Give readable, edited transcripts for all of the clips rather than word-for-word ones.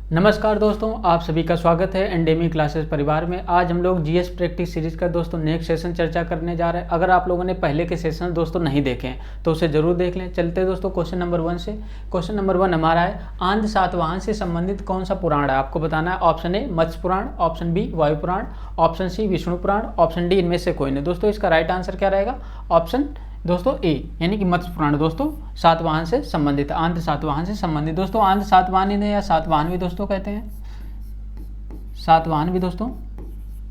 नमस्कार दोस्तों, आप सभी का स्वागत है एंडेमी क्लासेस परिवार में। आज हम लोग जीएस प्रैक्टिस सीरीज का दोस्तों नेक्स्ट सेशन चर्चा करने जा रहे हैं। अगर आप लोगों ने पहले के सेशन दोस्तों नहीं देखे हैं तो उसे जरूर देख लें। चलते हैं दोस्तों क्वेश्चन नंबर 1 से। क्वेश्चन नंबर 1 हमारा है, आंध सातवाहन से संबंधित कौन सा पुराण है? आपको बताना है। Option A Matsya Purana, option B Vayu Purana, option C Vishnu Purana, option D इनमें से कोई नहीं। दोस्तों इसका राइट आंसर क्या रहेगा? ऑप्शन दोस्तों ए यानी कि मत्स्य पुराण दोस्तों सातवाहन से संबंधित, आंध सातवाहन से संबंधित। दोस्तों आंध सातवाहन इन्हें या सातवाहन भी दोस्तों कहते हैं, सातवाहन भी दोस्तों,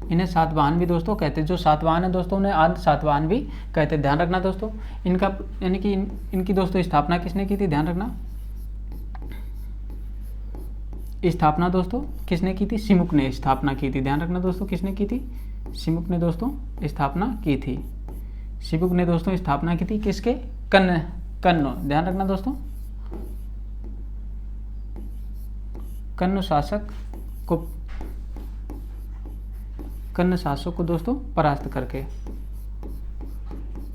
इन्हें सातवाहन भी दोस्तों कहते हैं। जो सातवाहन है दोस्तों उन्हें आंध सातवाहन भी कहते हैं। ध्यान रखना दोस्तों, इनका यानी कि इनकी दोस्तों स्थापना किसने की थी? ध्यान रखना, स्थापना दोस्तों किसने की थी? सिमुक ने स्थापना की थी। ध्यान रखना दोस्तों, किसने की थी? सिमुक ने दोस्तों स्थापना की थी। सिमुक ने दोस्तों स्थापना की थी किसके? कन्न। ध्यान रखना दोस्तों, कन्न शासक को दोस्तों परास्त करके,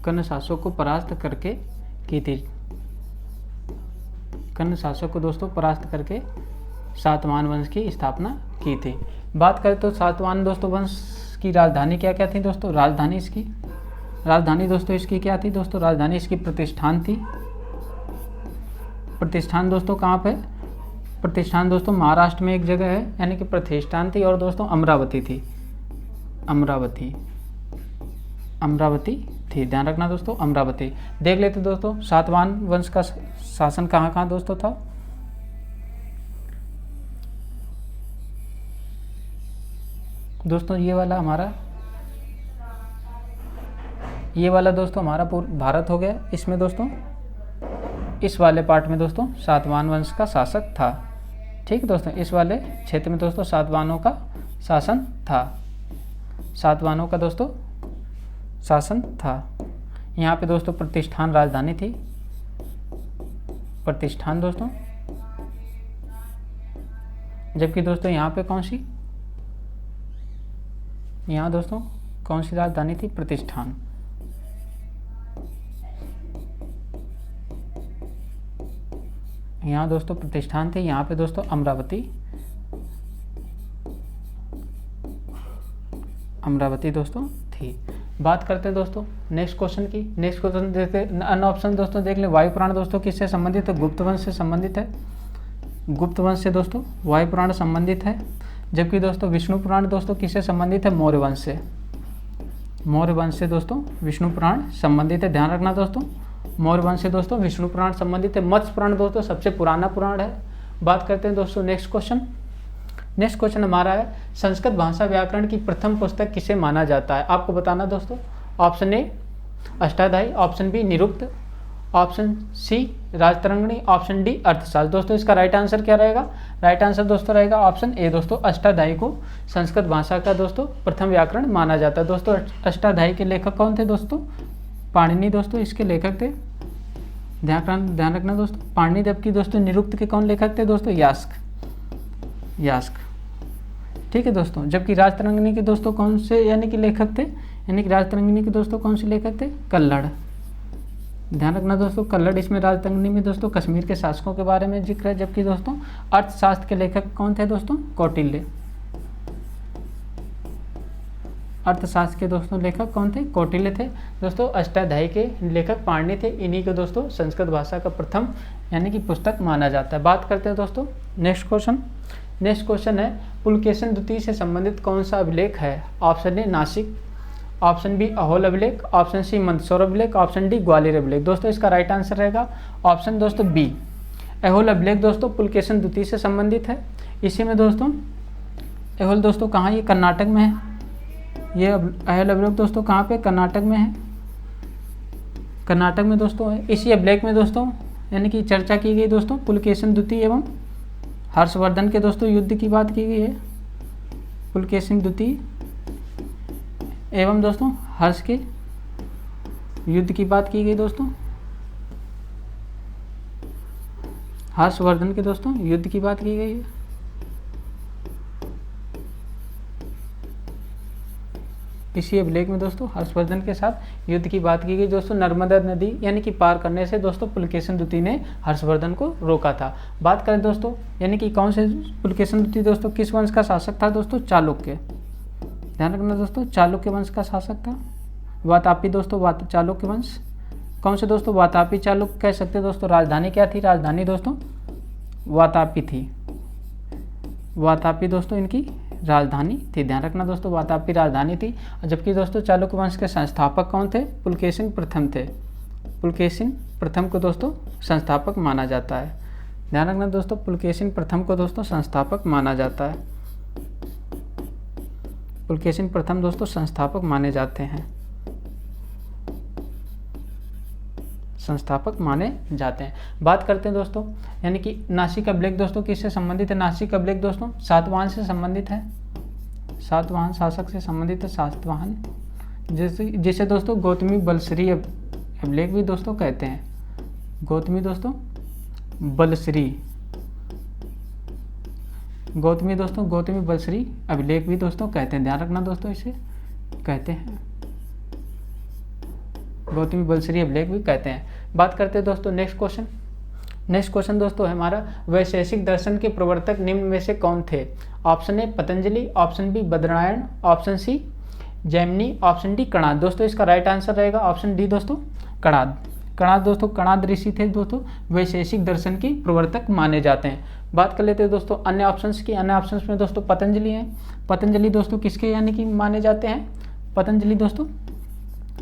कन्न शासक को परास्त करके की थी। कन्न शासक को दोस्तों परास्त करके सातवाहन वंश की स्थापना की थी। बात करें तो सातवाहन दोस्तों वंश की राजधानी क्या क्या थी दोस्तों? राजधानी दोस्तों इसकी क्या थी दोस्तों? राजधानी इसकी प्रतिष्ठान थी। प्रतिष्ठान दोस्तों कहाँ पे? प्रतिष्ठान दोस्तों महाराष्ट्र में एक जगह है, यानी कि प्रतिष्ठान थी। और दोस्तों अमरावती थी, अमरावती थी। ध्यान रखना दोस्तों, अमरावती। देख लेते दोस्तों सातवाहन वंश का शासन कहाँ कहाँ दोस्तों था। दोस्तों ये वाला दोस्तों हमारा पूरा भारत हो गया। इसमें दोस्तों इस वाले पार्ट में दोस्तों सातवाहन वंश का शासक था। ठीक है दोस्तों, इस वाले क्षेत्र में दोस्तों सातवाहनों का शासन था। सातवाहनों का दोस्तों शासन था। यहाँ पे दोस्तों प्रतिष्ठान राजधानी थी। प्रतिष्ठान दोस्तों, जबकि दोस्तों यहाँ पे यहाँ दोस्तों कौन सी राजधानी थी? प्रतिष्ठान। यहाँ दोस्तों प्रतिष्ठान थे, यहाँ पे दोस्तों अमरावती दोस्तों थी। बात करते हैं दोस्तों नेक्स्ट क्वेश्चन की। नेक्स्ट क्वेश्चन देखते हैं, अन्य ऑप्शन दोस्तों देख लें। वायु पुराण दोस्तों किससे संबंधित है? गुप्त वंश से संबंधित है। गुप्त वंश से दोस्तों वायु पुराण संबंधित है। जबकि दोस्तों विष्णु पुराण दोस्तों किससे संबंधित है? मौर्य वंश से। मौर्य वंश से दोस्तों विष्णु पुराण संबंधित है। ध्यान रखना दोस्तों, मौर्य वंश से दोस्तों विष्णु पुराण संबंधित है। मत्स्य पुराण दोस्तों सबसे पुराना पुराण है। बात करते हैं दोस्तों नेक्स्ट क्वेश्चन। नेक्स्ट क्वेश्चन हमारा है, संस्कृत भाषा व्याकरण की प्रथम पुस्तक किसे माना जाता है? आपको बताना दोस्तों। Option A Ashtadhyayi, option B Nirukta, option C Rajatarangini, option D Arthashastra. दोस्तों इसका राइट आंसर क्या रहेगा? राइट आंसर दोस्तों रहेगा ऑप्शन ए दोस्तों, अष्टाध्यायी को संस्कृत भाषा का दोस्तों प्रथम व्याकरण माना जाता है। दोस्तों अष्टाध्यायी के लेखक कौन थे दोस्तों? पाणिनि दोस्तों इसके लेखक थे। ध्यान रखना दोस्तों, पाणिनि। जबकि दोस्तों निरुक्त के कौन लेखक थे दोस्तों? यास्क। ठीक है दोस्तों, जबकि राजतरंगिणी के दोस्तों कौन से यानी कि लेखक थे? यानी कि राजतरंगिणी के दोस्तों कौन से लेखक थे? कल्लड़। ध्यान रखना दोस्तों, कल्लड़। इसमें राजतरंगिणी में दोस्तों कश्मीर के शासकों के बारे में जिक्र है। जबकि दोस्तों अर्थशास्त्र के लेखक कौन थे दोस्तों? कौटिल्य। अर्थशास्त्र के दोस्तों लेखक कौन थे? कौटिल्य थे। दोस्तों अष्टाध्यायी के लेखक पाणिनि थे। इन्हीं को दोस्तों संस्कृत भाषा का प्रथम यानी कि पुस्तक माना जाता है। बात करते हैं दोस्तों नेक्स्ट क्वेश्चन। नेक्स्ट क्वेश्चन है, पुलकेशिन द्वितीय से संबंधित कौन सा अभिलेख है? Option A Nasik, option B Aihole अभिलेख, ऑप्शन सी मंदसौर अभिलेख, ऑप्शन डी ग्वालियर अभिलेख। दोस्तों इसका राइट आंसर रहेगा ऑप्शन दोस्तों बी अहोल अभिलेख दोस्तों पुलकेशिन द्वितीय से संबंधित है। इसी में दोस्तों अहोल दोस्तों कहाँ? ये कर्नाटक में है। ये अहोल अभिलेख दोस्तों कहाँ पे? कर्नाटक में है। कर्नाटक में दोस्तों है। इसी अभिलेख में दोस्तों यानी कि चर्चा की गई दोस्तों पुलकेशिन द्वितीय एवं हर्षवर्धन के दोस्तों युद्ध की बात की गई है। पुलकेशिन द्वितीय एवं दोस्तों हर्ष के युद्ध की बात की गई दोस्तों। हर्षवर्धन के दोस्तों युद्ध की बात की गई है। इसी अभिलेख में दोस्तों हर्षवर्धन के साथ युद्ध की बात की गई दोस्तों। नर्मदा नदी यानी कि पार करने से दोस्तों पुलकेशिन द्वितीय ने हर्षवर्धन को रोका था। बात करें दोस्तों यानी कि कौन से पुलकेशिन द्वितीय दोस्तों किस वंश का शासक था दोस्तों, चालुक्य। ध्यान रखना दोस्तों, चालुक्य वंश का शासक था। वातापी दोस्तों, चालुक्य वंश कौन से दोस्तों, वातापी चालुक्य कह सकते हैं दोस्तों। राजधानी क्या थी, राजधानी दोस्तों वातापी थी। वातापी दोस्तों इनकी राजधानी थी। ध्यान रखना दोस्तों, वातापी राजधानी थी। जबकि दोस्तों चालुक्य वंश के संस्थापक कौन थे, पुलकेशिन प्रथम थे। पुलकेशिन प्रथम को दोस्तों संस्थापक माना जाता है। ध्यान रखना दोस्तों, पुलकेशिन प्रथम को दोस्तों संस्थापक माना जाता है। पुलकेशिन प्रथम दोस्तों संस्थापक माने जाते हैं, संस्थापक माने जाते हैं। बात करते हैं दोस्तों यानी कि नासिक अभिलेख दोस्तों किससे संबंधित है। नासिक अभिलेख दोस्तों सातवाहन से संबंधित है। सातवाहन शासक से संबंधित है सातवाहन, जिसे दोस्तों गौतमी बलश्री अभिलेख भी दोस्तों कहते हैं। गौतमी दोस्तों बलश्री, गौतमी दोस्तों गौतमी बलश्री अभिलेख भी दोस्तों कहते हैं। ध्यान रखना दोस्तों, इसे कहते हैं गौतमी बलश्री अभिलेख भी कहते हैं। बात करते हैं दोस्तों नेक्स्ट क्वेश्चन। नेक्स्ट क्वेश्चन दोस्तों है हमारा, वैशेषिक दर्शन के प्रवर्तक निम्न में से कौन थे। Option A Patanjali, option B Badranarayan, option C Jaimini, option D Kanad. दोस्तों इसका राइट आंसर रहेगा ऑप्शन डी दोस्तों कणाद। कणाद दोस्तों, कणाद ऋषि थे दोस्तों, वैशेषिक दर्शन के प्रवर्तक माने जाते हैं। बात कर लेते हैं दोस्तों अन्य ऑप्शंस की। अन्य ऑप्शंस में दोस्तों पतंजलि हैं। पतंजलि दोस्तों किसके यानी कि माने जाते हैं, पतंजलि दोस्तों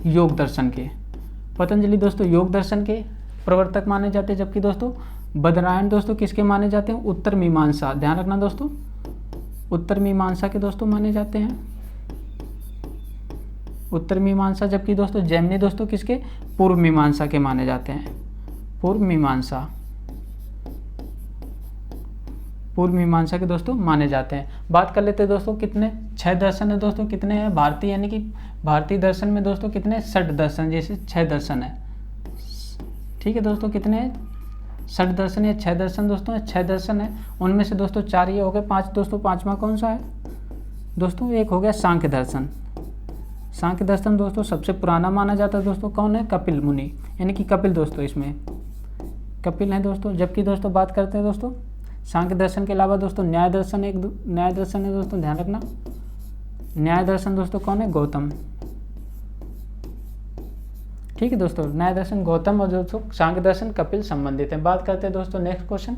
योग दर्शन के। पतंजलि दोस्तों योग दर्शन के प्रवर्तक माने जाते हैं। जबकि दोस्तों बद्रनारायण दोस्तों किसके माने जाते हैं, उत्तर मीमांसा। ध्यान रखना दोस्तों, उत्तर मीमांसा के दोस्तों माने जाते हैं, उत्तर मीमांसा। जबकि दोस्तों जैमिनी दोस्तों किसके, पूर्व मीमांसा के माने जाते हैं, पूर्व मीमांसा, पूर्व मीमांसा के दोस्तों माने जाते हैं। बात कर लेते हैं दोस्तों कितने 6 दर्शन है दोस्तों, कितने हैं भारतीय यानी कि भारतीय दर्शन में दोस्तों कितने 60 दर्शन, जैसे 6 दर्शन है। ठीक है दोस्तों, कितने हैं 60 दर्शन या 6 दर्शन दोस्तों, 6 दर्शन है। उनमें से दोस्तों 4 ये हो गए, 5 दोस्तों, 5वां कौन सा है दोस्तों, एक हो गया सांख्य दर्शन। सांख्य दर्शन दोस्तों सबसे पुराना माना जाता है दोस्तों, कौन है, कपिल मुनि यानी कि कपिल दोस्तों, इसमें कपिल है दोस्तों। जबकि दोस्तों बात करते हैं दोस्तों सांख्य दर्शन के अलावा दोस्तों न्याय दर्शन, एक न्याय दर्शन है दोस्तों, ध्यान रखना। न्याय दर्शन दोस्तों कौन है, गौतम। ठीक है दोस्तों, न्याय दर्शन गौतम और दोस्तों सांख्य दर्शन कपिल संबंधित है। बात करते हैं दोस्तों नेक्स्ट क्वेश्चन।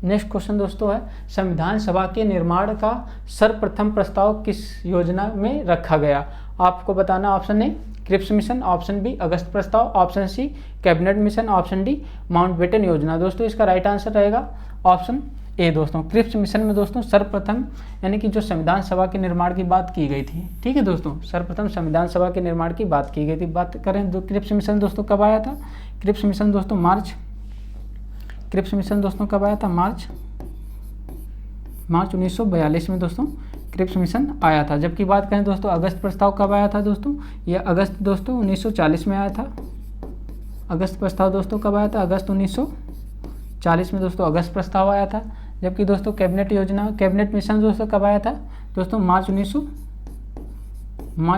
नेक्स्ट क्वेश्चन दोस्तों है, संविधान सभा के निर्माण का सर्वप्रथम प्रस्ताव किस योजना में रखा गया। आपको बताना, option A Cripps mission, option B अगस्त प्रस्ताव, option C cabinet mission, option D Mountbatten योजना। दोस्तों इसका राइट आंसर रहेगा ऑप्शन ए दोस्तों, क्रिप्स मिशन में दोस्तों सर्वप्रथम यानी कि जो संविधान सभा के निर्माण की बात की गई थी। ठीक है दोस्तों, सर्वप्रथम संविधान सभा के निर्माण की बात की गई थी। बात करें तो क्रिप्स मिशन दोस्तों कब आया था, क्रिप्स मिशन दोस्तों मार्च, क्रिप्स मिशन दोस्तों कब आया था, मार्च 1942 में दोस्तों क्रिप्स मिशन आया था। जबकि बात करें दोस्तों अगस्त प्रस्ताव कब आया था दोस्तों, यह अगस्त दोस्तों 1940 में आया था। अगस्त प्रस्ताव दोस्तों कब आया था, अगस्त 1940 में दोस्तों अगस्त प्रस्ताव आया था। जबकि दोस्तों कैबिनेट योजना, कैबिनेट मिशन दोस्तों कब आया था दोस्तों, मार्च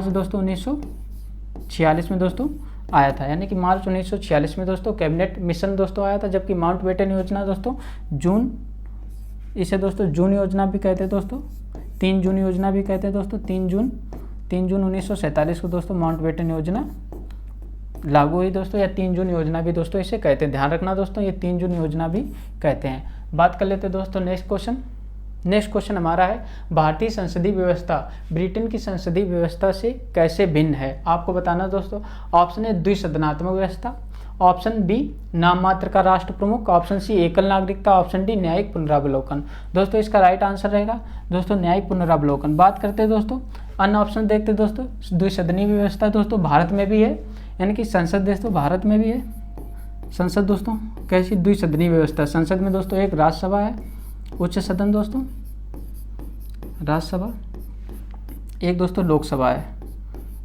दोस्तों 1946 में दोस्तों आया था, यानी कि मार्च 1946 में दोस्तों कैबिनेट मिशन दोस्तों आया था। जबकि माउंटबेटन योजना दोस्तों जून, इसे दोस्तों जून योजना भी कहते हैं दोस्तों, 3 जून योजना भी कहते हैं दोस्तों, 3 जून 1947 को दोस्तों माउंटबेटन योजना लागू हुई दोस्तों, या 3 जून योजना भी दोस्तों इसे कहते हैं। ध्यान रखना दोस्तों, ये 3 जून योजना भी कहते हैं। बात कर लेते हैं दोस्तों नेक्स्ट क्वेश्चन। नेक्स्ट क्वेश्चन हमारा है, भारतीय संसदीय व्यवस्था ब्रिटेन की संसदीय व्यवस्था से कैसे भिन्न है। आपको बताना दोस्तों, ऑप्शन ए द्विसदनात्मक व्यवस्था, ऑप्शन बी नाम मात्र का राष्ट्र प्रमुख, ऑप्शन सी एकल नागरिकता, ऑप्शन डी न्यायिक पुनरावलोकन। दोस्तों इसका राइट आंसर रहेगा दोस्तों न्यायिक पुनरावलोकन। बात करते हैं दोस्तों अन्य ऑप्शन देखते हैं दोस्तों, द्विसदनीय व्यवस्था दोस्तों भारत में भी है, यानी कि संसद दोस्तों भारत में भी है। संसद दोस्तों कैसी, द्विसदनीय व्यवस्था। संसद में दोस्तों एक राज्यसभा है, उच्च सदन दोस्तों राज्यसभा, एक दोस्तों लोकसभा है,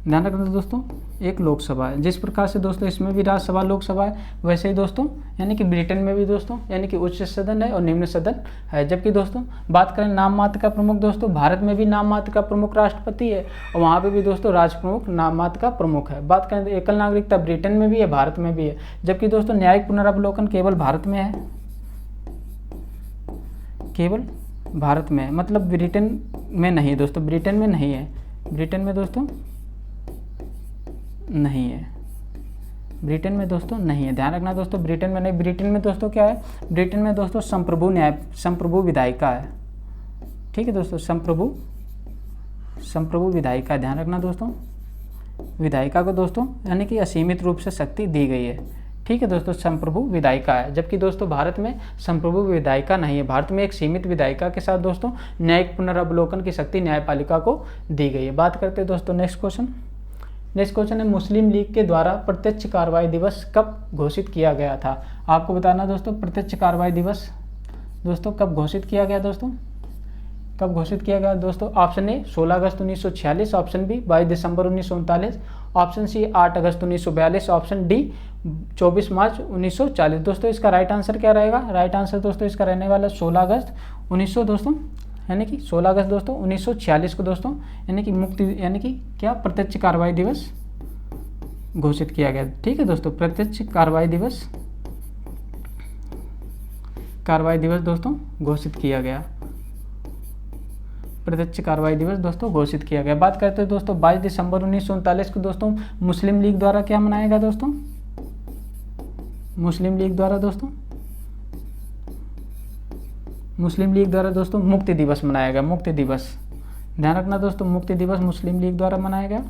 ध्यान रखना दोस्तों, एक लोकसभा है। जिस प्रकार से दोस्तों इसमें भी राज्यसभा लोकसभा है, वैसे ही दोस्तों यानी कि ब्रिटेन में भी दोस्तों यानी कि उच्च सदन है और निम्न सदन है। जबकि दोस्तों बात करें नाम मात्र का प्रमुख, दोस्तों भारत में भी नाम मात्र का प्रमुख राष्ट्रपति है और वहाँ पे भी दोस्तों राष्ट्र प्रमुख नाम मात्र का प्रमुख है। बात करें तो एकल नागरिकता ब्रिटेन में भी है, भारत में भी है। जबकि दोस्तों न्यायिक पुनरावलोकन केवल भारत में है, केवल भारत में है, मतलब ब्रिटेन में नहीं है दोस्तों, ब्रिटेन में नहीं है, ब्रिटेन में दोस्तों नहीं है, ब्रिटेन में दोस्तों नहीं है। ध्यान रखना दोस्तों, ब्रिटेन में नहीं। ब्रिटेन में दोस्तों क्या है, ब्रिटेन में दोस्तों संप्रभु विधायिका है। ठीक है दोस्तों, संप्रभु विधायिका। ध्यान रखना दोस्तों, विधायिका को दोस्तों यानी कि असीमित रूप से शक्ति दी गई है। ठीक है दोस्तों, संप्रभु विधायिका है। जबकि दोस्तों भारत में संप्रभु विधायिका नहीं है, भारत में एक सीमित विधायिका के साथ दोस्तों न्यायिक पुनरावलोकन की शक्ति न्यायपालिका को दी गई है। बात करते हैं दोस्तों नेक्स्ट क्वेश्चन। नेक्स्ट क्वेश्चन है, मुस्लिम लीग के द्वारा प्रत्यक्ष कार्रवाई दिवस कब घोषित किया गया था? आपको बताना दोस्तों, प्रत्यक्ष कार्रवाई दिवस दोस्तों कब घोषित किया गया दोस्तों, कब घोषित किया गया दोस्तों? ऑप्शन ए 16 अगस्त 1946, ऑप्शन बी 22 दिसंबर 1939, ऑप्शन सी 8 अगस्त 1942, ऑप्शन डी 24 मार्च 1940। दोस्तों इसका राइट आंसर क्या रहेगा? राइट आंसर दोस्तों इसका रहने वाला 16 अगस्त 1900 दोस्तों यानी कि 16 अगस्त दोस्तों 1946 को दोस्तों यानी कि मुक्ति यानी कि क्या प्रत्यक्ष कार्रवाई दिवस घोषित किया गया। ठीक है दोस्तों, प्रत्यक्ष कार्रवाई दिवस दोस्तों घोषित किया गया, प्रत्यक्ष कार्रवाई दिवस दोस्तों घोषित किया गया। बात करते हैं दोस्तों 22 दिसंबर 1939 को दोस्तों मुस्लिम लीग द्वारा क्या मनाया गया दोस्तों? मुस्लिम लीग द्वारा दोस्तों मुक्ति दिवस मनाया गया, मुक्ति दिवस। ध्यान रखना दोस्तों, मुक्ति दिवस मुस्लिम लीग द्वारा मनाया गया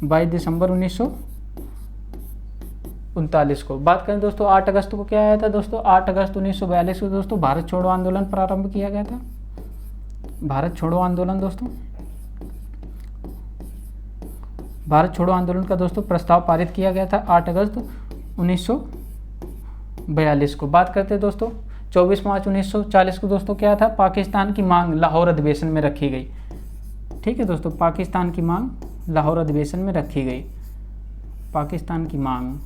22 दिसंबर 1939 को। बात करें दोस्तों 8 अगस्त को क्या आया था दोस्तों? 8 अगस्त 1942 को दोस्तों भारत छोड़ो आंदोलन प्रारंभ किया गया था, भारत छोड़ो आंदोलन दोस्तों, भारत छोड़ो आंदोलन का दोस्तों प्रस्ताव पारित किया गया था 8 अगस्त 1942 को। बात करते हैं दोस्तों 24 मार्च 1940 को दोस्तों क्या था? पाकिस्तान की मांग लाहौर अधिवेशन में रखी गई। ठीक है दोस्तों, पाकिस्तान की मांग लाहौर अधिवेशन में रखी गई, पाकिस्तान की मांग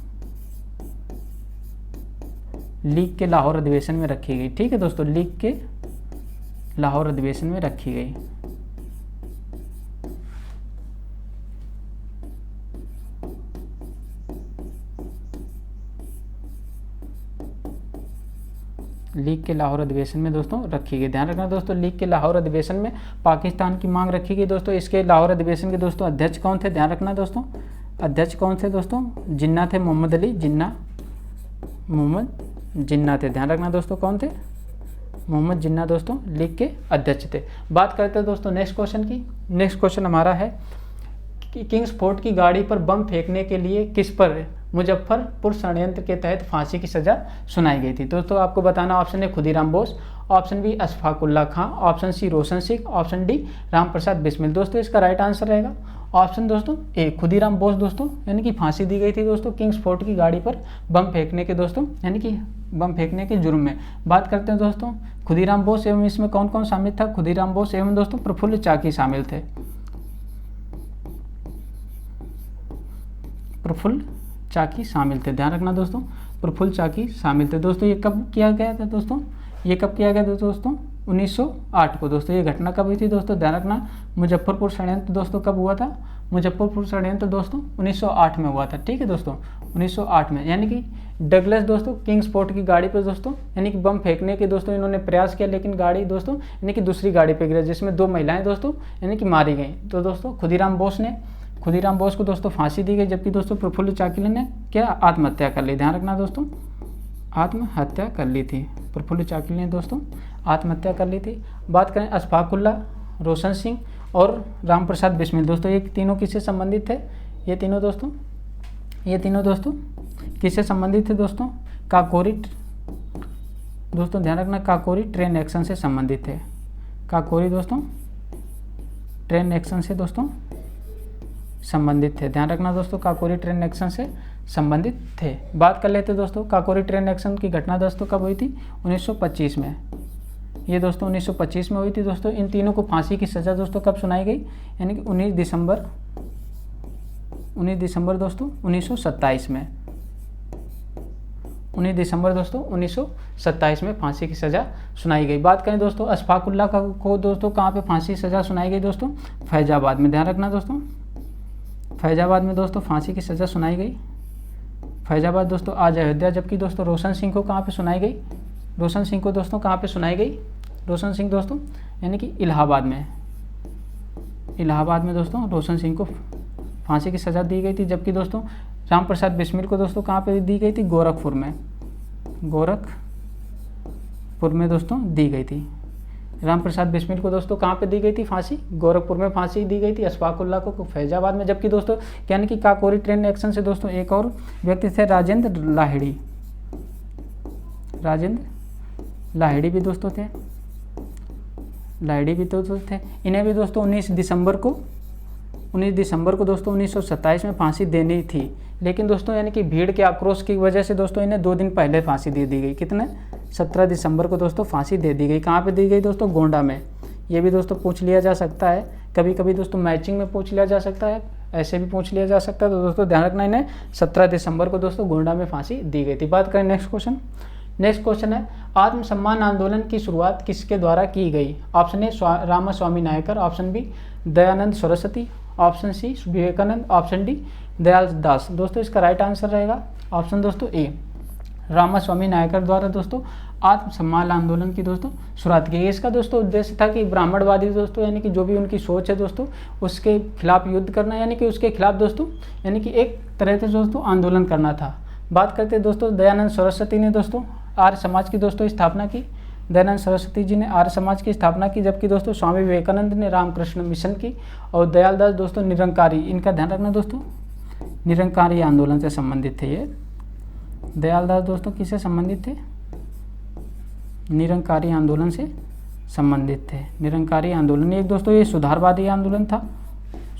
लीग के लाहौर अधिवेशन में रखी गई। ठीक है दोस्तों, लीग के लाहौर अधिवेशन में रखी गई। लीग के लाहौर अधिवेशन में दोस्तों रखी गई। ध्यान रखना दोस्तों, लीग के लाहौर अधिवेशन में पाकिस्तान की मांग रखी गई दोस्तों। इसके लाहौर अधिवेशन के दोस्तों अध्यक्ष कौन थे? ध्यान रखना दोस्तों, अध्यक्ष कौन थे दोस्तों? जिन्ना थे, मोहम्मद अली जिन्ना, मोहम्मद जिन्ना थे। ध्यान रखना दोस्तों, कौन थे? मोहम्मद जिन्ना दोस्तों लीग के अध्यक्ष थे। बात करते हैं दोस्तों नेक्स्ट क्वेश्चन की। नेक्स्ट क्वेश्चन हमारा है कि किंग्स फोर्ट की गाड़ी पर बम फेंकने के लिए किस पर मुजफ्फरपुर षड्यंत्र के तहत फांसी की सजा सुनाई गई थी? दोस्तों आपको बताना, option A Khudiram Bose, option B Ashfaqulla Khan, option C Roshan Singh, option D Ramprasad Bismil. दोस्तों इसका राइट आंसर रहेगा ऑप्शन दोस्तों ए खुदीराम बोस दोस्तों यानी कि फांसी दी गई थी दोस्तों किंग्स फोर्ट की गाड़ी पर बम फेंकने के दोस्तों यानी कि बम फेंकने के जुर्म में। बात करते हैं दोस्तों खुदीराम बोस एवं इसमें कौन कौन शामिल था? खुदीराम बोस एवं दोस्तों प्रफुल्ल चाकी शामिल थे, प्रफुल्ल चाकी शामिल थे। ध्यान रखना दोस्तों, प्रफुल्ल चाकी शामिल थे। दोस्तों ये कब किया गया था दोस्तों? ये कब किया गया था दोस्तों? 1908 को दोस्तों। ये घटना कब हुई थी दोस्तों? ध्यान रखना, मुजफ्फरपुर षड्यंत्र दोस्तों कब हुआ था? मुजफ्फरपुर षड्यंत्र दोस्तों 1908 में हुआ था। ठीक है दोस्तों, 1908 में। यानी कि डगलस दोस्तों किंग्स फोर्ट की गाड़ी पर दोस्तों यानी कि बम फेंकने के दोस्तों इन्होंने प्रयास किया, लेकिन गाड़ी दोस्तों यानी कि दूसरी गाड़ी पर गिरा, जिसमें 2 महिलाएं दोस्तों यानी कि मारी गई। तो दोस्तों खुदीराम बोस को दोस्तों फांसी दी गई, जबकि दोस्तों प्रफुल्ल चाकी ने क्या आत्महत्या कर ली। ध्यान रखना दोस्तों, आत्महत्या कर ली थी, प्रफुल्ल चाकी ने दोस्तों आत्महत्या कर ली थी। बात करें अशफाकुल्ला, रोशन सिंह और रामप्रसाद बिस्मिल दोस्तों, ये तीनों किससे संबंधित थे? ये तीनों दोस्तों किससे संबंधित थे दोस्तों? काकोरी दोस्तों, ध्यान रखना, काकोरी ट्रेन एक्शन से संबंधित थे। काकोरी दोस्तों ट्रेन एक्शन से दोस्तों संबंधित थे। ध्यान रखना दोस्तों, काकोरी ट्रेन एक्शन से संबंधित थे। बात कर लेते दोस्तों काकोरी ट्रेन एक्शन की घटना दोस्तों कब हुई थी? 1925 में। ये दोस्तों 1925 में हुई थी दोस्तों। इन तीनों को फांसी की सज़ा दोस्तों कब सुनाई गई? यानी कि 19 दिसंबर 19 दिसंबर दोस्तों 1927 में, 19 दिसंबर दोस्तों 1927 में फांसी की सज़ा सुनाई गई। बात करें दोस्तों अशफाकुल्ला को दोस्तों कहाँ पे फांसी की सज़ा सुनाई गई दोस्तों? फैजाबाद में, ध्यान रखना दोस्तों, फैजाबाद में दोस्तों फांसी की सज़ा सुनाई गई। फैजाबाद दोस्तों आज अयोध्या। जबकि दोस्तों रोशन सिंह को कहाँ पे सुनाई गई? रोशन सिंह को दोस्तों कहाँ पे सुनाई गई? रोशन सिंह दोस्तों यानी कि इलाहाबाद में, इलाहाबाद में दोस्तों रोशन सिंह को फांसी की सज़ा दी गई थी। जबकि दोस्तों राम प्रसाद बिस्मिल को दोस्तों कहाँ पे दी गई थी? गोरखपुर में, गोरखपुर में दोस्तों दी गई थी। राम प्रसाद बिस्मिल को दोस्तों कहाँ पे दी गई थी फांसी? गोरखपुर में फांसी दी गई थी। अशफाकुल्ला को फैजाबाद में। जबकि दोस्तों यानी कि काकोरी ट्रेन एक्शन से दोस्तों एक और व्यक्ति थे, राजेंद्र लाहिड़ी, राजेंद्र लाहिड़ी भी दोस्तों थे, लाहिड़ी भी दोस्तों थे। इन्हें भी दोस्तों 19 दिसंबर को दोस्तों 1927 में फांसी देनी थी। लेकिन दोस्तों यानी कि भीड़ के आक्रोश की वजह से दोस्तों इन्हें 2 दिन पहले फांसी दे दी गई। कितने? 17 दिसंबर को दोस्तों फांसी दे दी गई। कहाँ पे दी गई दोस्तों? गोंडा में। ये भी दोस्तों पूछ लिया जा सकता है, कभी कभी दोस्तों मैचिंग में पूछ लिया जा सकता है, ऐसे भी पूछ लिया जा सकता है। तो दोस्तों ध्यान रखना, इन्हें 17 दिसंबर को दोस्तों गोंडा में फांसी दी गई थी। बात करें नेक्स्ट क्वेश्चन। नेक्स्ट क्वेश्चन है आत्मसम्मान आंदोलन की शुरुआत किसके द्वारा की गई? Option A Ramaswamy Naicker, option B Dayanand Saraswati, option C Vivekananda, option D Dayal Das. दोस्तों इसका राइट आंसर रहेगा ऑप्शन दोस्तों ए, रामास्वामी नायकर द्वारा दोस्तों आत्मसम्मान आंदोलन की दोस्तों शुरुआत की गई। इसका दोस्तों उद्देश्य था कि ब्राह्मणवादी दोस्तों यानी कि जो भी उनकी सोच है दोस्तों उसके खिलाफ युद्ध करना, यानी कि उसके खिलाफ दोस्तों यानी कि एक तरह से दोस्तों आंदोलन करना था। बात करते हैं दोस्तों दयानंद सरस्वती ने दोस्तों आर्य समाज की दोस्तों स्थापना की। दयानंद सरस्वती जी ने आर्य समाज की स्थापना की। जबकि दोस्तों स्वामी विवेकानंद ने रामकृष्ण मिशन की और दयाल दास दोस्तों निरंकारी, इनका ध्यान रखना दोस्तों, निरंकारी आंदोलन से संबंधित थे। ये दयाल दास दोस्तों किससे संबंधित थे? निरंकारी आंदोलन से संबंधित थे। निरंकारी आंदोलन एक दोस्तों ये सुधारवादी आंदोलन था,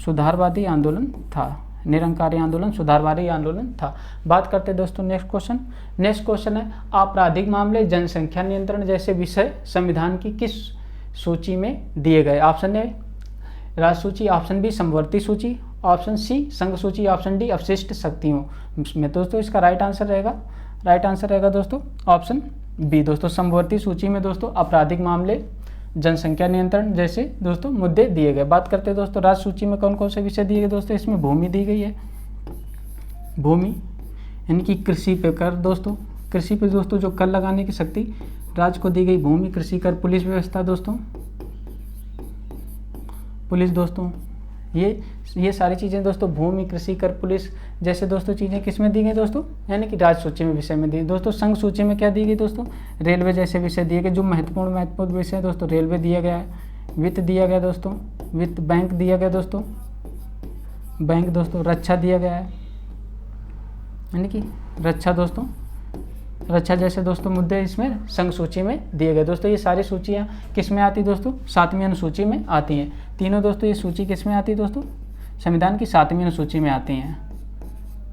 सुधारवादी आंदोलन था। निरंकारी आंदोलन सुधारवादी आंदोलन था। बात करते हैं दोस्तों नेक्स्ट क्वेश्चन। नेक्स्ट क्वेश्चन है आपराधिक मामले जनसंख्या नियंत्रण जैसे विषय संविधान की किस सूची में दिए गए? ऑप्शन ए राज्य सूची, ऑप्शन बी समवर्ती सूची, ऑप्शन सी संघ सूची, ऑप्शन डी अवशिष्ट शक्तियों में। दोस्तों इसका राइट आंसर रहेगा दोस्तों ऑप्शन बी दोस्तों, समवर्ती सूची में दोस्तों आपराधिक मामले जनसंख्या नियंत्रण जैसे दोस्तों मुद्दे दिए गए। बात करते हैं दोस्तों राज्य सूची में कौन कौन से विषय दिए गए? दोस्तों इसमें भूमि दी गई है, भूमि यानी कि कृषि पे कर दोस्तों, कृषि पे दोस्तों जो कर लगाने की शक्ति राज्य को दी गई, भूमि, कृषि कर, पुलिस व्यवस्था दोस्तों, पुलिस दोस्तों, ये सारी चीज़ें दोस्तों भूमि, कृषि कर, पुलिस जैसे दोस्तों चीज़ें किस में दी गई दोस्तों? यानी कि राज्य सूची में विषय में दी। दोस्तों संघ सूची में क्या दी गई दोस्तों? रेलवे जैसे विषय दिए गए। जो महत्वपूर्ण विषय है दोस्तों, रेलवे दिया गया है, वित्त दिया गया दोस्तों, वित्त, बैंक दिया गया दोस्तों, बैंक दोस्तों, रक्षा दिया गया है यानी कि रक्षा दोस्तों, रक्षा जैसे दोस्तों मुद्दे इसमें संघ सूची में दिए गए। दोस्तों ये सारी सूचियाँ किस में आती दोस्तों? 7वीं अनुसूची में आती हैं। तीनों दोस्तों ये सूची किस में आती है दोस्तों? संविधान की 7वीं अनुसूची में आती हैं।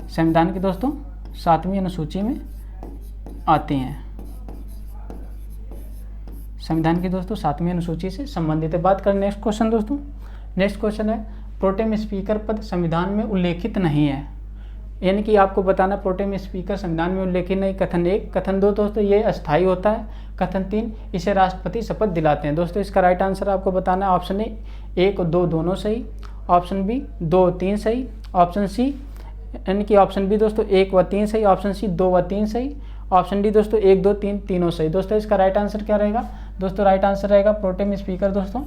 संविधान की दोस्तों 7वीं अनुसूची में आती हैं। संविधान की दोस्तों 7वीं अनुसूची से संबंधित है। बात करें नेक्स्ट क्वेश्चन दोस्तों। नेक्स्ट क्वेश्चन है प्रोटेम स्पीकर पद संविधान में उल्लेखित नहीं है, यानी कि आपको बताना प्रोटेम स्पीकर संविधान में उल्लेखित नहीं। कथन 1, कथन 2 दोस्तों ये अस्थायी होता है, कथन 3 इसे राष्ट्रपति शपथ दिलाते हैं। दोस्तों इसका राइट आंसर आपको बताना है ऑप्शन ए 1 और 2 दोनों सही, ऑप्शन बी 2 और 3 सही, ऑप्शन सी यानी कि ऑप्शन बी दोस्तों 1 व 3 सही, ऑप्शन सी 2 व 3 सही, ऑप्शन डी दोस्तों 1 2 3 तीनों सही। दोस्तों इसका राइट आंसर क्या रहेगा? दोस्तों राइट आंसर रहेगा प्रोटेम स्पीकर दोस्तों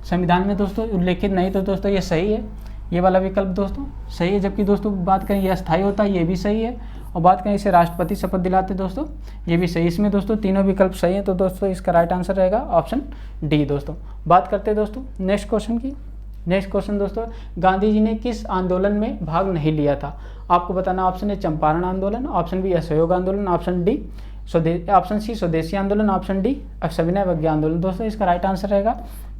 संविधान में दोस्तों उल्लेखित नहीं, तो दोस्तों ये सही है, ये वाला विकल्प दोस्तों सही है। जबकि दोस्तों बात करें ये अस्थायी होता है, ये भी सही है, और बात करें इसे राष्ट्रपति शपथ दिलाते दोस्तों, ये भी सही। इसमें दोस्तों तीनों विकल्प सही है, तो दोस्तों इसका राइट आंसर रहेगा ऑप्शन डी दोस्तों। बात करते हैं दोस्तों नेक्स्ट क्वेश्चन की। नेक्स्ट क्वेश्चन दोस्तों गांधी जी ने किस आंदोलन में भाग नहीं लिया था? आपको बताना ऑप्शन ए चंपारण आंदोलन, ऑप्शन बी असहयोग आंदोलन, ऑप्शन डी ऑप्शन सी स्वदेशी आंदोलन, ऑप्शन डी सविनय अवज्ञा आंदोलन। दोस्तों इसका राइट आंसर रहेगा,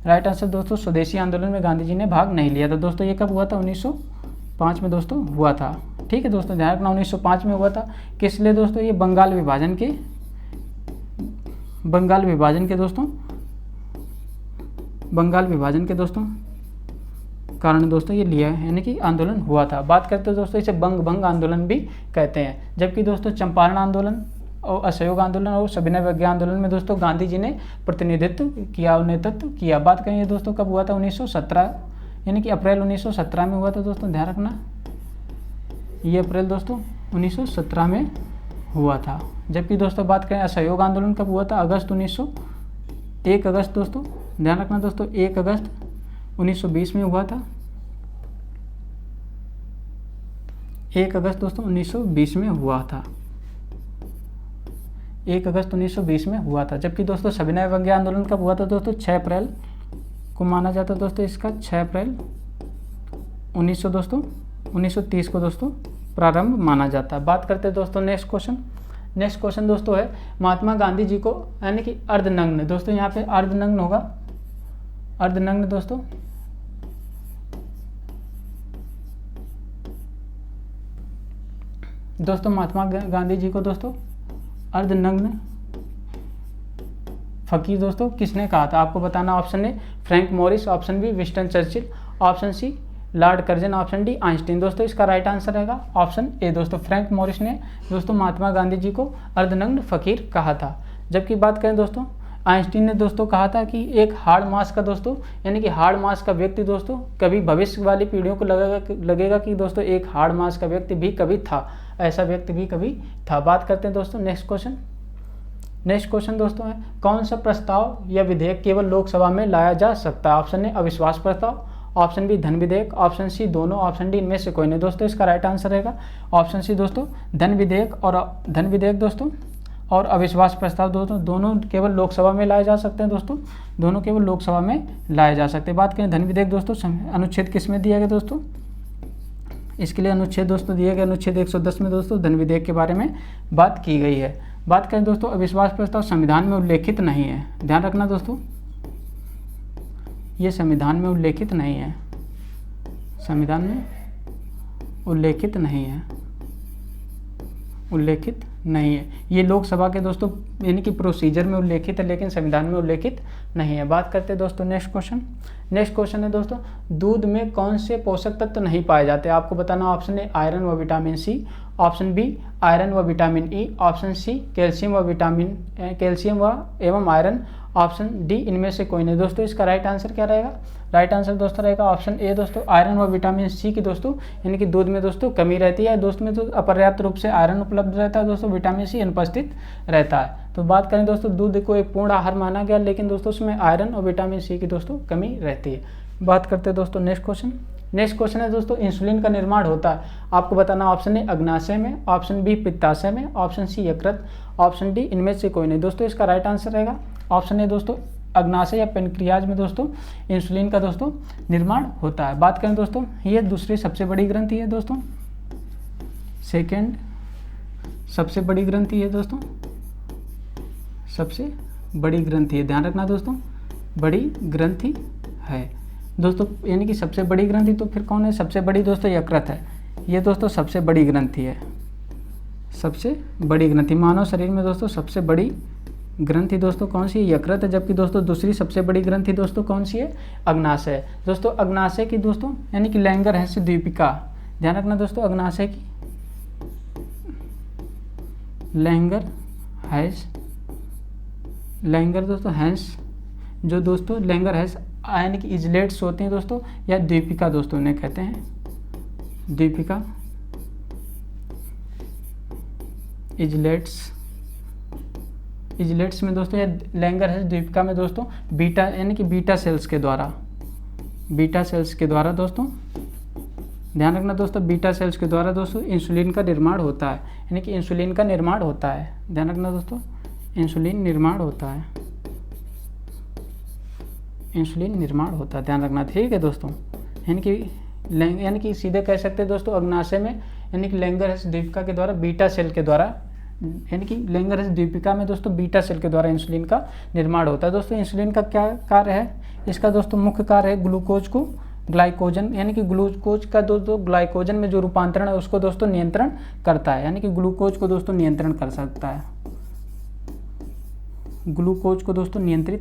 राइट आंसर दोस्तों स्वदेशी आंदोलन में गांधी जी ने भाग नहीं लिया था। दोस्तों ये कब हुआ था? 1905 में दोस्तों हुआ था। ठीक है दोस्तों ध्यान रखना 1905 में हुआ था। किस लिए दोस्तों? ये बंगाल विभाजन के दोस्तों कारण दोस्तों ये लिया है, यानी कि आंदोलन हुआ था। बात करते हैं दोस्तों इसे बंग भंग आंदोलन भी कहते हैं। जबकि दोस्तों चंपारण आंदोलन और असहयोग आंदोलन और सविनय अवज्ञा आंदोलन में दोस्तों गांधी जी ने प्रतिनिधित्व किया और नेतृत्व किया। बात करें दोस्तों कब हुआ था, 1917 यानी कि अप्रैल 1917 में हुआ था दोस्तों, ध्यान रखना ये अप्रैल दोस्तों 1917 में हुआ था। जबकि दोस्तों बात करें असहयोग आंदोलन कब हुआ था, 1 अगस्त दोस्तों, ध्यान रखना दोस्तों 1 अगस्त 1920 में हुआ था। 1 अगस्त दोस्तों 1920 में हुआ था, 1 अगस्त 1920 में हुआ था। जबकि दोस्तों सविनय अवज्ञा आंदोलन कब हुआ था दोस्तों, 6 अप्रैल को माना जाता है दोस्तों, इसका 6 अप्रैल 1930 को दोस्तों प्रारंभ माना जाता है। बात करते हैं दोस्तों नेक्स्ट क्वेश्चन दोस्तों है महात्मा गांधी जी को यानी कि अर्धनग्न, दोस्तों यहाँ पे अर्धनग्न होगा, अर्धनग्न दोस्तों महात्मा गांधी जी को दोस्तों अर्धनग्न फकीर दोस्तों किसने कहा था, आपको बताना। Option A Frank Morris, option B Winston Churchill, option C Lord Curzon, option D Einstein. दोस्तों इसका राइट आंसर रहेगा ऑप्शन ए दोस्तों, फ्रैंक मॉरिस ने दोस्तों महात्मा गांधी जी को अर्धनग्न फकीर कहा था। जबकि बात करें दोस्तों आइंस्टीन ने दोस्तों कहा था कि एक हार्ड मास का दोस्तों यानी कि हार्ड मास का व्यक्ति दोस्तों कभी भविष्य वाली पीढ़ियों को लगेगा कि दोस्तों एक हार्ड मास का व्यक्ति भी कभी था, ऐसा व्यक्ति भी कभी था। बात करते हैं दोस्तों नेक्स्ट क्वेश्चन दोस्तों है कौन सा प्रस्ताव या विधेयक केवल लोकसभा में लाया जा सकता है। ऑप्शन ए अविश्वास प्रस्ताव, ऑप्शन बी धन विधेयक, ऑप्शन सी दोनों, ऑप्शन डी इनमें से कोई नहीं। दोस्तों इसका राइट आंसर रहेगा ऑप्शन सी दोस्तों, धन विधेयक दोस्तों और अविश्वास प्रस्ताव दोनों केवल लोकसभा में लाए जा सकते हैं दोस्तों, दोनों केवल लोकसभा में लाए जा सकते हैं। बात करें धन विधेयक दोस्तों, अनुच्छेद किस में दिया गया दोस्तों, इसके लिए अनुच्छेद दोस्तों दिए गए अनुच्छेद 110 में दोस्तों धन विधेयक के बारे में बात की गई है। बात करें दोस्तों अविश्वास प्रस्ताव संविधान में उल्लेखित नहीं है, ध्यान रखना दोस्तों ये संविधान में उल्लेखित नहीं है, संविधान में उल्लेखित नहीं है, ये लोकसभा के दोस्तों यानी कि प्रोसीजर में उल्लेखित है लेकिन संविधान में उल्लेखित नहीं है। बात करते हैं दोस्तों नेक्स्ट क्वेश्चन है दोस्तों दूध में कौन से पोषक तत्व नहीं पाए जाते, आपको बताना। ऑप्शन ए आयरन व vitamin C, option B iron व vitamin E, option C calcium व एवं आयरन, ऑप्शन डी इनमें से कोई नहीं। दोस्तों इसका राइट आंसर क्या रहेगा, राइट आंसर दोस्तों रहेगा ऑप्शन ए दोस्तों, आयरन व विटामिन सी की दोस्तों यानी कि दूध में दोस्तों कमी रहती है, दोस्त में तो अपर्याप्त रूप से आयरन उपलब्ध रहता है दोस्तों, विटामिन सी अनुपस्थित रहता है। तो बात करें दोस्तों दूध को एक पूर्ण आहार माना गया लेकिन दोस्तों उसमें आयरन और विटामिन सी की दोस्तों कमी रहती है। बात करते हैं दोस्तों नेक्स्ट क्वेश्चन है दोस्तों इंसुलिन का निर्माण होता है, आपको बताना। ऑप्शन ए अग्नाशय में, ऑप्शन बी पित्ताशय में, ऑप्शन सी यकृत, ऑप्शन डी इनमें से कोई नहीं। दोस्तों इसका राइट आंसर रहेगा ऑप्शन ए दोस्तों, अग्नाशय या पेनक्रियाज में दोस्तों इंसुलिन का दोस्तों निर्माण होता है। बात करें दोस्तों ये दूसरी सबसे बड़ी ग्रंथि है दोस्तों, सेकेंड सबसे बड़ी ग्रंथि है दोस्तों, सबसे बड़ी ग्रंथि है, ध्यान रखना दोस्तों बड़ी ग्रंथि है दोस्तों, यानी कि सबसे बड़ी ग्रंथि तो फिर कौन है, सबसे बड़ी दोस्तों यकृत है, ये दोस्तों सबसे बड़ी ग्रंथि है, सबसे बड़ी ग्रंथि। मानव शरीर में दोस्तों सबसे बड़ी ग्रंथि दोस्तों कौन सी है, यकृत है। जबकि दोस्तों दूसरी सबसे बड़ी ग्रंथि दोस्तों कौन सी है, अग्नाशय। दोस्तों अग्नाशय की दोस्तों यानी कि लैंगरहंस द्वीपिका, ध्यान रखना दोस्तों अग्नाशय की लैंगर दोस्तों हैंस जो दोस्तों लैंगरहंस यानी कि इजलेट्स होते हैं दोस्तों या द्वीपिका दोस्तों उन्हें कहते हैं द्वीपिका, इजलेट्स में दोस्तों या लैंगरहंस द्वीपिका में दोस्तों बीटा यानी कि बीटा सेल्स के द्वारा दोस्तों ध्यान रखना दोस्तों बीटा सेल्स के द्वारा दोस्तों इंसुलिन का निर्माण होता है, यानी कि इंसुलिन का निर्माण होता है, ध्यान रखना दोस्तों इंसुलिन निर्माण होता है, ध्यान रखना, ठीक है दोस्तों। यानी कि सीधे कह सकते हैं दोस्तों अग्नाशय में यानी कि लैंगरहंस द्वीपिका के द्वारा बीटा सेल के द्वारा यानी कि लैंगरहंस द्वीपिका में दोस्तों बीटा सेल के द्वारा इंसुलिन का निर्माण होता है। दोस्तों इंसुलिन का क्या कार्य है, इसका दोस्तों मुख्य कार्य है ग्लूकोज को ग्लाइकोजन यानी कि ग्लूकोज का दोस्तों ग्लाइकोजन में जो रूपांतरण है उसको दोस्तों नियंत्रण करता है, यानी कि ग्लूकोज को दोस्तों नियंत्रण कर सकता है, ग्लूकोज को दोस्तों नियंत्रण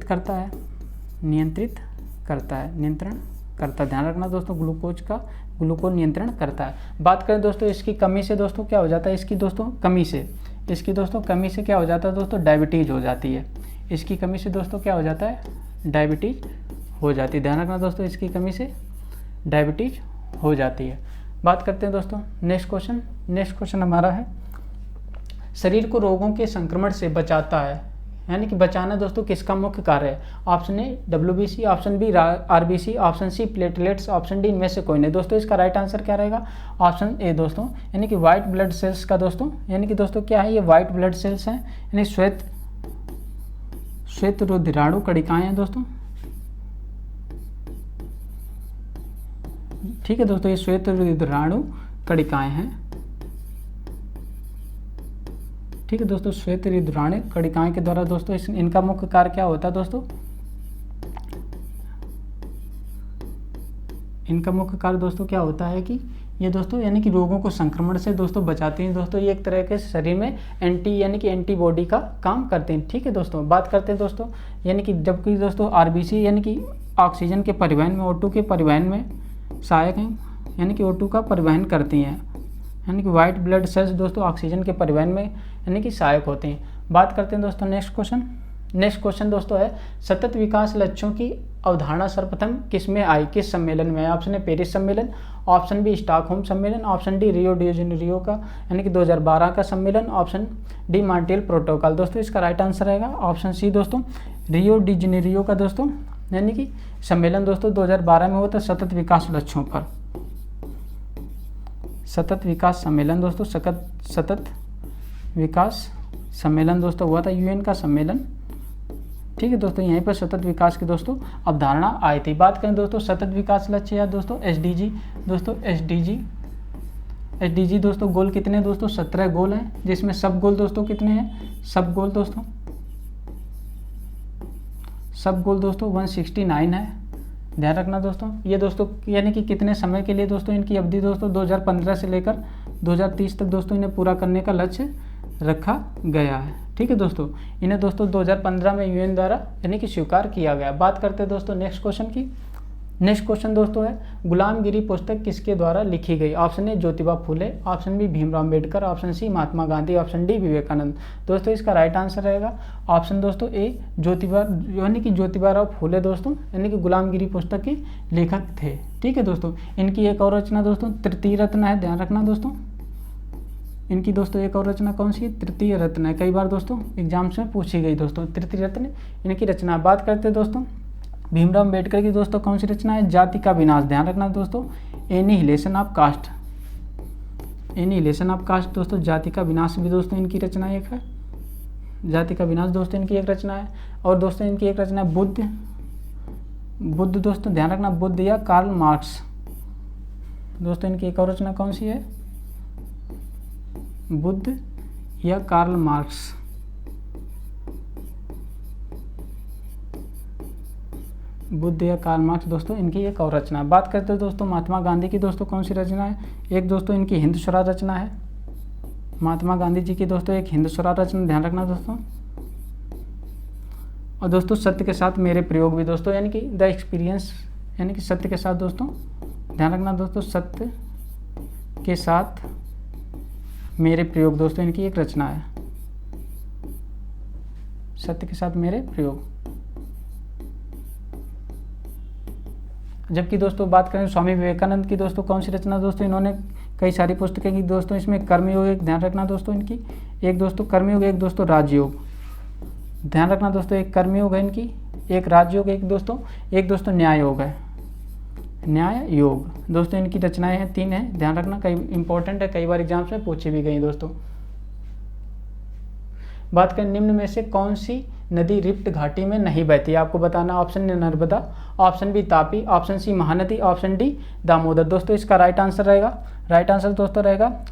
करता है। ध्यान रखना दोस्तों, ग्लूकोज नियंत्रण करता है। बात करें दोस्तों इसकी कमी से दोस्तों क्या हो जाता है, इसकी कमी से क्या हो जाता है दोस्तों, डायबिटीज़ हो जाती है। इसकी कमी से दोस्तों क्या हो जाता है, डायबिटीज़ हो जाती है। ध्यान रखना दोस्तों, इसकी कमी से डायबिटीज़ हो जाती है। बात करते हैं दोस्तों नेक्स्ट क्वेश्चन हमारा है, शरीर को रोगों के संक्रमण से बचाता है, यानी कि बचाना दोस्तों किसका मुख्य कार्य है। Option A WBC, option B RBC, option C platelets, option D इनमें से कोई नहीं। दोस्तों इसका राइट आंसर क्या रहेगा, ऑप्शन ए दोस्तों, यानी कि वाइट ब्लड सेल्स का दोस्तों, यानी कि दोस्तों क्या है, ये वाइट ब्लड सेल्स हैं, यानी श्वेत रुधिराणु कणिकाएं हैं दोस्तों। ठीक है दोस्तों, ये श्वेत रुधिराणु कणिकाएं हैं। ठीक है दोस्तों, श्वेत रुधिराणु कणिकाएं के द्वारा दोस्तों इनका मुख्य कार्य क्या होता है दोस्तों, इनका मुख्य कार्य दोस्तों क्या होता है कि ये दोस्तों यानी कि रोगों को संक्रमण से दोस्तों बचाते हैं दोस्तों। ये एक तरह के शरीर में एंटीबॉडी का काम करते हैं। ठीक है दोस्तों, बात करते हैं दोस्तों, यानी कि जबकि दोस्तों RBC यानी कि ऑक्सीजन के परिवहन में, O2 के परिवहन में सहायक हैं, यानी कि O2 का परिवहन करती हैं, यानी कि वाइट ब्लड सेल्स दोस्तों ऑक्सीजन के परिवहन में यानी कि सहायक होते हैं। बात करते हैं दोस्तों नेक्स्ट क्वेश्चन दोस्तों है, सतत विकास लक्ष्यों की अवधारणा सर्वप्रथम किस में आई, किस सम्मेलन में। ऑप्शन ए पेरिस सम्मेलन, ऑप्शन बी स्टॉकहोम सम्मेलन, option D Rio de Janeiro का यानी कि 2012 का सम्मेलन, ऑप्शन डी मॉन्ट्रियल प्रोटोकॉल। दोस्तों इसका राइट आंसर रहेगा ऑप्शन सी दोस्तों, रियो डी जेनेरियो का दोस्तों यानी कि सम्मेलन दोस्तों 2012 में हुआ था सतत विकास लक्ष्यों पर। सतत विकास सम्मेलन दोस्तों, सतत विकास सम्मेलन दोस्तों हुआ था, UN का सम्मेलन। ठीक है दोस्तों, यहीं पर सतत विकास की दोस्तों अवधारणा आई थी। बात करें दोस्तों सतत विकास लक्ष्य या दोस्तों SDG दोस्तों गोल कितने दोस्तों, 17 गोल हैं, जिसमें सब गोल दोस्तों कितने हैं, सब गोल दोस्तों 169 है। ध्यान रखना दोस्तों, ये दोस्तों यानी कि कितने समय के लिए दोस्तों, इनकी अवधि दोस्तों 2015 से लेकर 2030 तक दोस्तों इन्हें पूरा करने का लक्ष्य रखा गया है। ठीक है दोस्तों, इन्हें दोस्तों 2015 में UN द्वारा यानी कि स्वीकार किया गया। बात करते हैं दोस्तों नेक्स्ट क्वेश्चन दोस्तों है, गुलामगिरी पुस्तक किसके द्वारा लिखी गई। Option A Jyotiba Phule, option B Bhimrao Ambedkar, option C Mahatma Gandhi, option D Vivekananda. दोस्तों इसका राइट आंसर रहेगा ऑप्शन दोस्तों ए ज्योतिबा फुले दोस्तों यानी कि गुलामगिरी पुस्तक के लेखक थे। ठीक है दोस्तों, इनकी एक और रचना दोस्तों तृतीय रत्न है। ध्यान रखना दोस्तों, इनकी दोस्तों एक और रचना कौन सी है, तृतीय रत्न है। कई बार दोस्तों एग्जाम्स में पूछी गई दोस्तों, तृतीय रत्न इनकी रचना। बात करते हैं दोस्तों भीमराव अम्बेडकर की दोस्तों कौन सी रचना है, जाति का विनाश। ध्यान रखना दोस्तों, एनिहिलेशन ऑफ कास्ट दोस्तों, जाति का विनाश भी दोस्तों इनकी रचना एक है। जाति का विनाश दोस्तों इनकी एक रचना है। और दोस्तों इनकी एक रचना बुद्ध दोस्तों, ध्यान रखना बुद्ध या कार्ल मार्क्स दोस्तों इनकी एक और रचना कौन सी है, बुद्ध या कार्ल मार्क्स। बुद्ध या कार्ल मार्क्स दोस्तों इनकी एक और रचना। बात करते हैं दोस्तों महात्मा गांधी की दोस्तों कौन सी रचना है, एक दोस्तों इनकी हिंद स्वराज रचना है। महात्मा गांधी जी की दोस्तों एक हिंद स्वराज रचना, ध्यान रखना दोस्तों। और दोस्तों सत्य के साथ मेरे प्रयोग भी दोस्तों यानी कि द एक्सपीरियंस यानी कि सत्य के साथ दोस्तों, ध्यान रखना दोस्तों, सत्य के साथ मेरे प्रयोग दोस्तों इनकी एक रचना है। सत्य के साथ मेरे प्रयोग। जबकि दोस्तों बात करें स्वामी विवेकानंद की दोस्तों कौन सी रचना दोस्तों, इन्होंने कई सारी पुस्तकें की दोस्तों, इसमें कर्मयोग एक, ध्यान रखना दोस्तों इनकी एक दोस्तों कर्मयोग, एक दोस्तों राजयोग। ध्यान रखना दोस्तों, एक कर्मयोग है इनकी, एक राजयोग, एक दोस्तों न्याय योग है, न्याय योग दोस्तों इनकी रचनाएं हैं, 3 हैं। ध्यान रखना, कई इंपॉर्टेंट है, कई बार एग्जाम्स में पूछी भी गई दोस्तों। बात करें निम्न में से कौन सी नदी रिफ्ट घाटी में नहीं बहती, आपको बताना। Option A Narmada, option B Tapi, option C Mahanadi, option D Damodar. दोस्तों इसका राइट आंसर रहेगा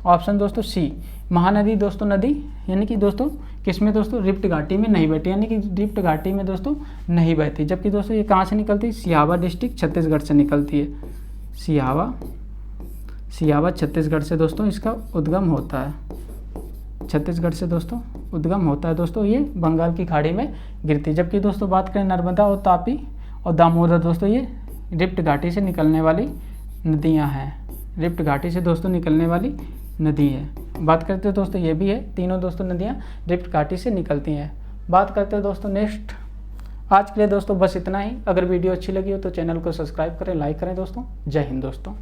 ऑप्शन दोस्तों सी, महानदी दोस्तों नदी यानी कि दोस्तों किसमें दोस्तों, रिफ्ट घाटी में नहीं बहती, यानी कि रिफ्ट घाटी में दोस्तों नहीं बहती। जबकि दोस्तों ये कहाँ से निकलती है, सिहावा डिस्ट्रिक्ट छत्तीसगढ़ से निकलती है। सिहावा छत्तीसगढ़ से दोस्तों इसका उद्गम होता है, छत्तीसगढ़ से दोस्तों उद्गम होता है दोस्तों, ये बंगाल की खाड़ी में गिरती है। जबकि दोस्तों बात करें नर्मदा और तापी और दामोदर दोस्तों ये रिफ्ट घाटी से निकलने वाली नदियाँ हैं। रिफ्ट घाटी से दोस्तों निकलने वाली नदी है। बात करते हैं दोस्तों, ये भी है, तीनों दोस्तों नदियाँ रिफ्ट घाटी से निकलती हैं। बात करते हैं दोस्तों नेक्स्ट। आज के लिए दोस्तों बस इतना ही। अगर वीडियो अच्छी लगी हो तो चैनल को सब्सक्राइब करें, लाइक करें दोस्तों। जय हिंद दोस्तों।